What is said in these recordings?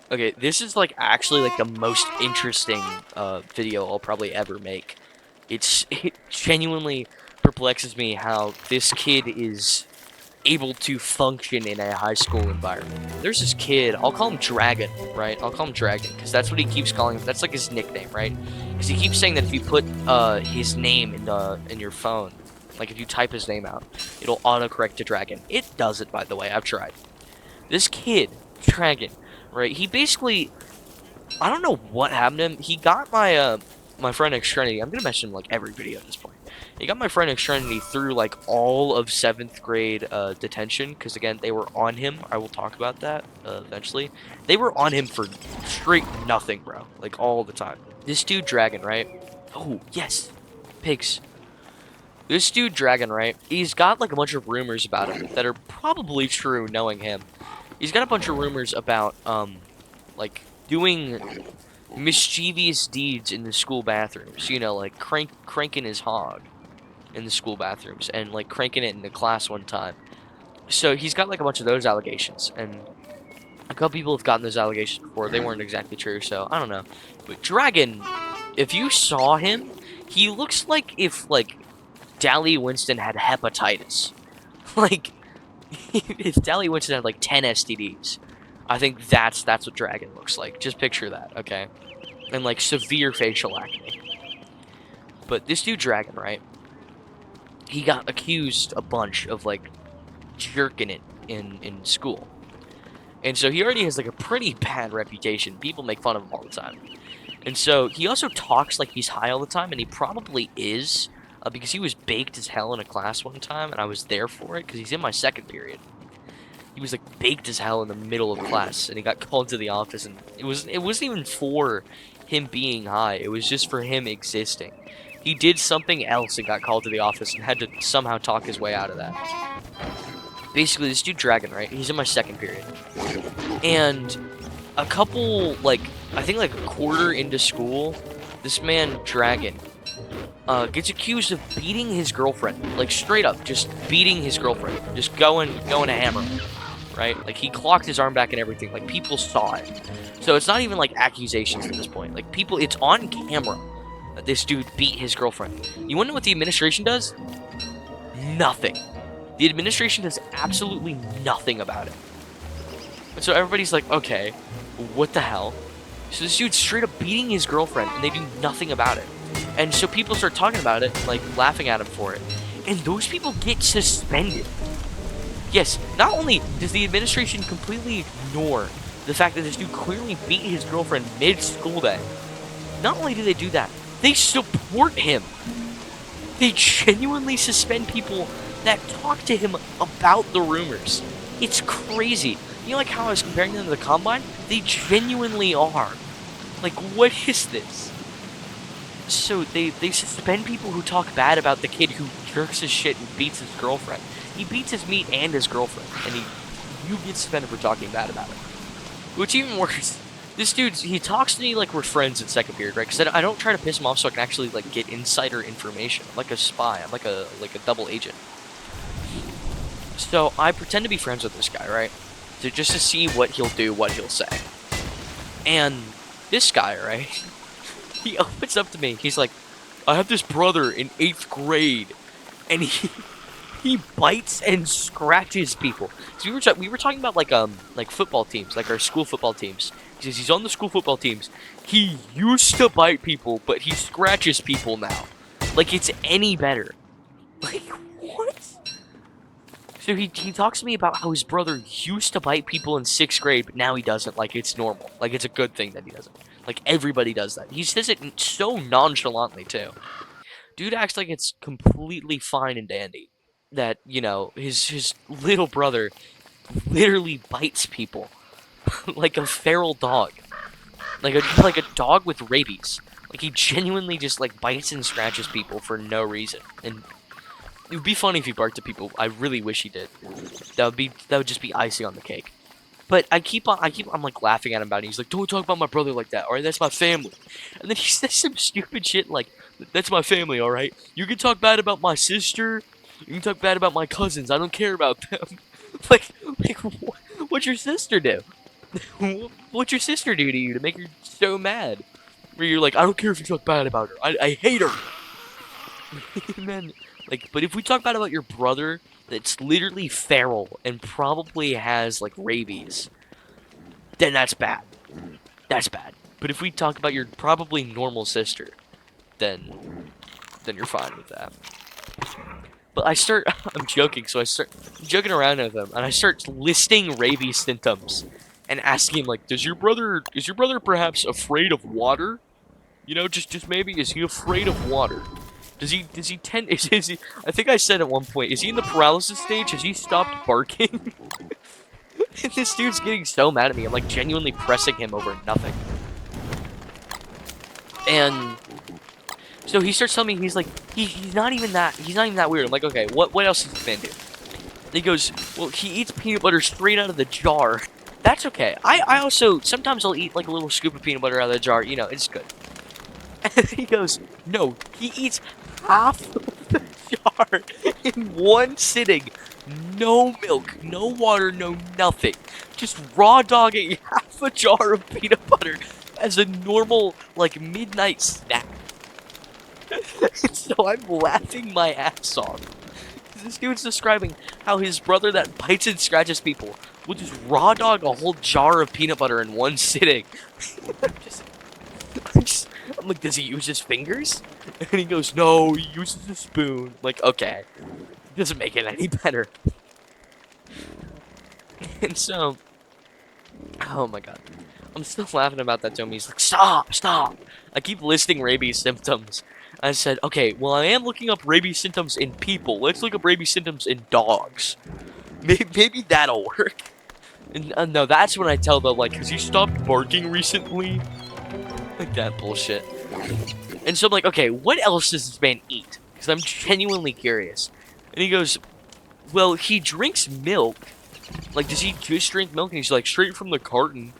Okay, this is like actually like the most interesting video I'll probably ever make. It genuinely perplexes me how this kid is able to function in a high school environment. There's this kid, I'll call him Dragon, right? I'll call him Dragon because that's what he keeps calling him. That's like his nickname, right? Because he keeps saying that if you put his name in your phone, like if you type his name out, it'll autocorrect to Dragon. It does it, by the way. I've tried. This kid, Dragon, right? He basically, I don't know what happened to him. He got my friend Extrinity. I'm gonna mention him like every video at this point. He got my friend Extrinity through like all of 7th grade detention because again they were on him. I will talk about that eventually. They were on him for straight nothing, bro. Like all the time. This dude Dragon, right? Oh yes, pigs. This dude Dragon, right? He's got like a bunch of rumors about him that are probably true, knowing him. He's got a bunch of rumors about like doing mischievous deeds in the school bathrooms. You know, like cranking his hog in the school bathrooms and like cranking it in the class one time. So he's got like a bunch of those allegations, and a couple people have gotten those allegations before. They weren't exactly true, so I don't know. But Dragon, if you saw him, he looks like if like Dally Winston had hepatitis. Like if Dally Winston had like 10 STDs. I think that's what Dragon looks like. Just picture that, okay? And like severe facial acne. But this dude Dragon, right? He got accused a bunch of like jerking it in school. And so he already has like a pretty bad reputation. People make fun of him all the time. And so he also talks like he's high all the time, and he probably is, because he was baked as hell in a class one time, and I was there for it because he's in my second period. He was like baked as hell in the middle of class, and he got called to the office, and it wasn't even for him being high. It was just for him existing. He did something else and got called to the office and had to somehow talk his way out of that. Basically, this dude Dragon, right? He's in my second period, and a couple like I think like a quarter into school, this man Dragon gets accused of beating his girlfriend, like straight up, just beating his girlfriend, just going to hammer her, right? Like he clocked his arm back and everything. Like people saw it, so it's not even like accusations at this point. Like people, it's on camera that this dude beat his girlfriend. You wanna know what the administration does? Nothing. The administration does absolutely nothing about it. And so everybody's like, okay, what the hell? So this dude's straight up beating his girlfriend, and they do nothing about it. And so people start talking about it, like laughing at him for it. And those people get suspended. Yes, not only does the administration completely ignore the fact that this dude clearly beat his girlfriend mid-school day, not only do they do that, they support him. They genuinely suspend people that talk to him about the rumors. It's crazy. You know, like how I was comparing them to the Combine? They genuinely are. Like, what is this? So they suspend people who talk bad about the kid who jerks his shit and beats his girlfriend. He beats his meat and his girlfriend, and you get suspended for talking bad about it. Which even worse, this dude, he talks to me like we're friends in second period, right? Because I don't try to piss him off so I can actually like get insider information. I'm like a spy. I'm like a double agent. So I pretend to be friends with this guy, right? Just to see what he'll do, what he'll say. And this guy, right? He opens up to me. He's like, I have this brother in 8th grade, and he bites and scratches people. So we were talking about like football teams, like our school football teams. He says he's on the school football teams. He used to bite people, but he scratches people now. Like it's any better. Like what? So he talks to me about how his brother used to bite people in 6th grade, but now he doesn't. Like it's normal. Like it's a good thing that he doesn't. Like everybody does that. He says it so nonchalantly too. Dude acts like it's completely fine and dandy that, you know, his little brother literally bites people like a feral dog. Like a dog with rabies. Like he genuinely just like bites and scratches people for no reason. And it would be funny if he barked at people. I really wish he did. That would just be icing on the cake. But I'm like laughing at him about it. He's like, don't talk about my brother like that, alright? That's my family. And then he says some stupid shit like, that's my family, alright? You can talk bad about my sister. You can talk bad about my cousins. I don't care about them. like, what'd your sister do? What'd your sister do to you to make her so mad? Where you're like, I don't care if you talk bad about her. I hate her. And then, like, but if we talk bad about your brother that's literally feral and probably has, like, rabies, then that's bad. That's bad. But if we talk about your probably normal sister, then you're fine with that. But I start, I'm joking, so I start joking around with him, and I start listing rabies symptoms, and asking him, like, is your brother perhaps afraid of water? You know, just maybe, is he afraid of water? Does he tend, is he, I think I said at one point, is he in the paralysis stage? Has he stopped barking? And this dude's getting so mad at me, I'm like genuinely pressing him over nothing. And so he starts telling me, he's like, he's not even that weird. I'm like, okay, what else does this man do? And he goes, well, he eats peanut butter straight out of the jar. That's okay. I also, sometimes I'll eat like a little scoop of peanut butter out of the jar, you know, it's good. And he goes, no, he eats half of the jar in one sitting. No milk, no water, no nothing. Just raw dogging half a jar of peanut butter as a normal, like, midnight snack. So I'm laughing my ass off. This dude's describing how his brother that bites and scratches people will just raw dog a whole jar of peanut butter in one sitting. I'm like, does he use his fingers? And he goes, no, he uses a spoon. I'm like, okay, doesn't make it any better. And so, oh my god, I'm still laughing about that to him. He's like, stop. I keep listing rabies symptoms. I said, okay, well, I am looking up rabies symptoms in people. Let's look up rabies symptoms in dogs. Maybe that'll work. And no, that's when I tell them, like, has he stopped barking recently? Like that bullshit. And so I'm like, okay, what else does this man eat? Because I'm genuinely curious. And he goes, well, he drinks milk. Like, does he just drink milk? And he's like, straight from the carton.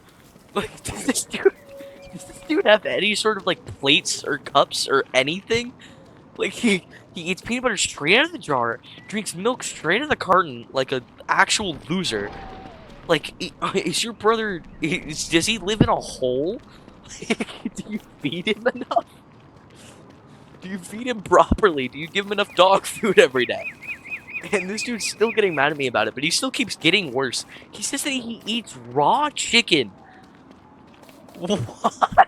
Like, does this dude have any sort of, like, plates or cups or anything? Like, he eats peanut butter straight out of the jar, drinks milk straight out of the carton, like an actual loser. Like, is your brother, does he live in a hole? Do you feed him enough? Do you feed him properly? Do you give him enough dog food every day? And this dude's still getting mad at me about it, but he still keeps getting worse. He says that he eats raw chicken. What?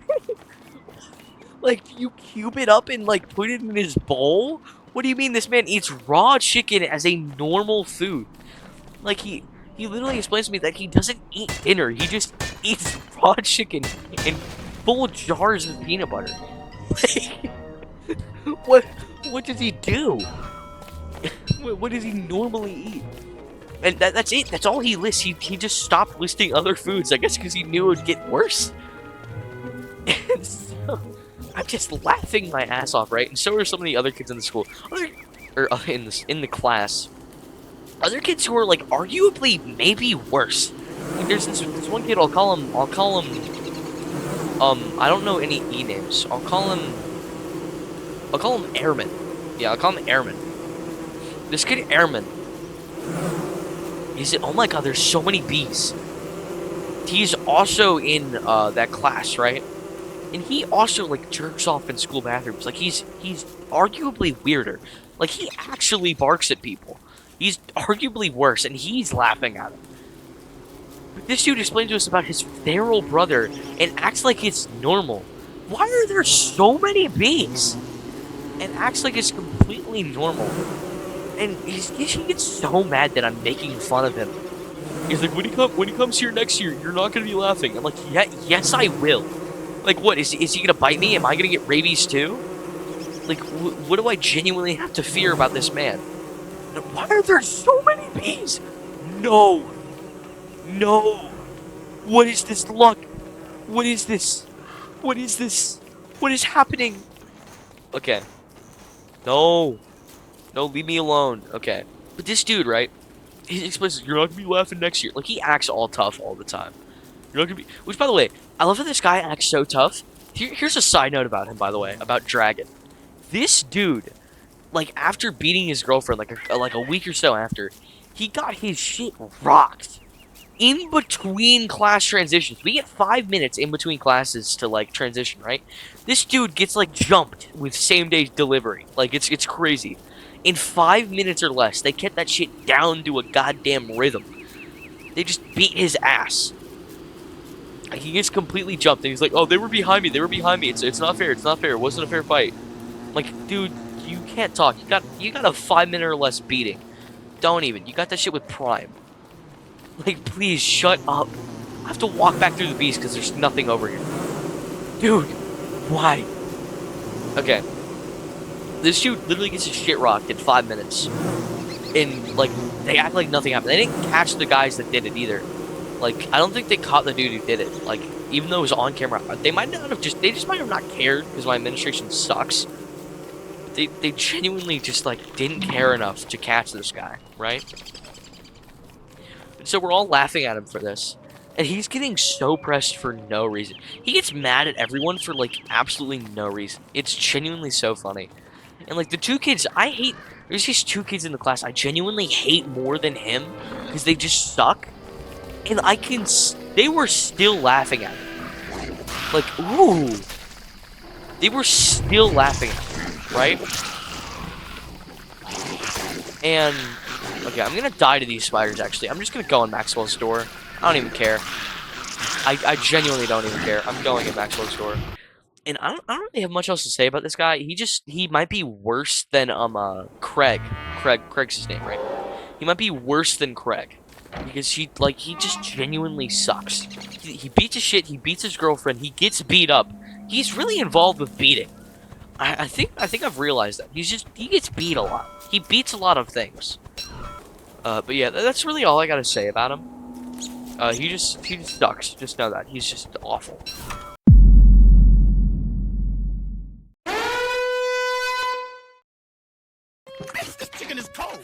Like, do you cube it up and, like, put it in his bowl? What do you mean this man eats raw chicken as a normal food? Like, he literally explains to me that he doesn't eat dinner. He just eats raw chicken in full jars of peanut butter. Like, what does he do? What does he normally eat? And that's it. That's all he lists. He just stopped listing other foods. I guess because he knew it would get worse. And so, I'm just laughing my ass off, right? And so are some of the other kids in the school, in the class. Other kids who are like arguably maybe worse. Like, there's this one kid. I'll call him. I don't know any E names. I'll call him Airman. Yeah, I'll call him Airman. This kid Airman. Oh my god, there's so many B's. He's also in that class, right? And he also, like, jerks off in school bathrooms. Like, he's arguably weirder. Like, he actually barks at people. He's arguably worse, and he's laughing at him. But this dude explained to us about his feral brother and acts like it's normal. Why are there so many bees? And acts like it's completely normal. And he gets so mad that I'm making fun of him. He's like, when he comes here next year, you're not gonna be laughing. I'm like, yeah, yes, I will. Like, what, is he gonna bite me? Am I gonna get rabies too? Like, what do I genuinely have to fear about this man? Why are there so many bees? No. What is this luck? What is this? What is happening? Okay. No, leave me alone. Okay. But this dude, right? He explains, you're not gonna be laughing next year. Like, he acts all tough all the time. You're not gonna be... Which, by the way, I love how this guy acts so tough. Here's a side note about him, by the way, about Dragon. This dude, like, after beating his girlfriend, like a week or so after, he got his shit rocked. in between class transitions. We get 5 minutes in between classes to like transition, right? This dude gets like jumped with same day delivery. Like it's crazy. In 5 minutes or less, they kept that shit down to a goddamn rhythm. They just beat his ass. He gets completely jumped, and he's like, "Oh, they were behind me. They were behind me. It's not fair. It's not fair. It wasn't a fair fight." I'm like, dude, you can't talk. You got a 5 minute or less beating. Don't even. You got that shit with Prime. Like, please shut up. I have to walk back through the beast because there's nothing over here. Dude, why? Okay. This dude literally gets his shit rocked in 5 minutes. And, like, they act like nothing happened. They didn't catch the guys that did it either. Like, I don't think they caught the dude who did it. Like, even though it was on camera, they might not have they just might have not cared because my administration sucks. They genuinely just, like, didn't care enough to catch this guy, right? So we're all laughing at him for this. And he's getting so pressed for no reason. He gets mad at everyone for, like, absolutely no reason. It's genuinely so funny. And, like, the two kids, I hate... There's these two kids in the class I genuinely hate more than him because they just suck. And I can... They were still laughing at him. Like, ooh. They were still laughing at him, right? And... Okay, I'm gonna die to these spiders, actually. I'm just gonna go in Maxwell's door. I don't even care. I genuinely don't even care. I'm going in Maxwell's door. And I don't really have much else to say about this guy. He might be worse than, Craig. Craig's his name, right? He might be worse than Craig. Because he just genuinely sucks. He beats his shit, he beats his girlfriend, he gets beat up. He's really involved with beating. I think I've realized that. He gets beat a lot. He beats a lot of things. But yeah, that's really all I gotta say about him. He just sucks. Just know that. He's just awful. This chicken is cold.